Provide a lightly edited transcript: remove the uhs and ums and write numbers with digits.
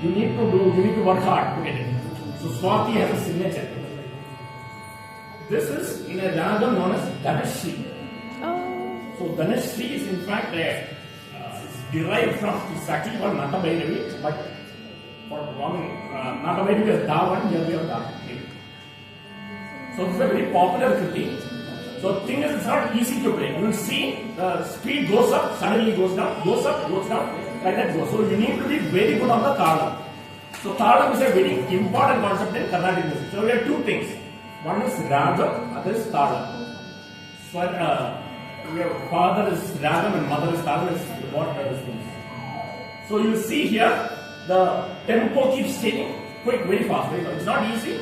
You need to work hard to get it. So Swati has a signature. This is in a ragam known as Dhanashri. So Dhanashri is in fact derived from, it's actually called Natabhairavi, but for wrong, Natabhairavi is Dhavan, here we have Dhavan. So it's a very popular kriti. So thing is, it's not easy to play. You will see the speed goes up, suddenly goes down, goes up, goes down, like that goes. So you need to be very good on the talam. So talam is a very important concept in Carnatic music. So we have two things. One is ragam, other is talam. So we have father is ragam and mother is talam is what this means. So you see here, the tempo keeps changing quick, very fast. Very fast. It's not easy.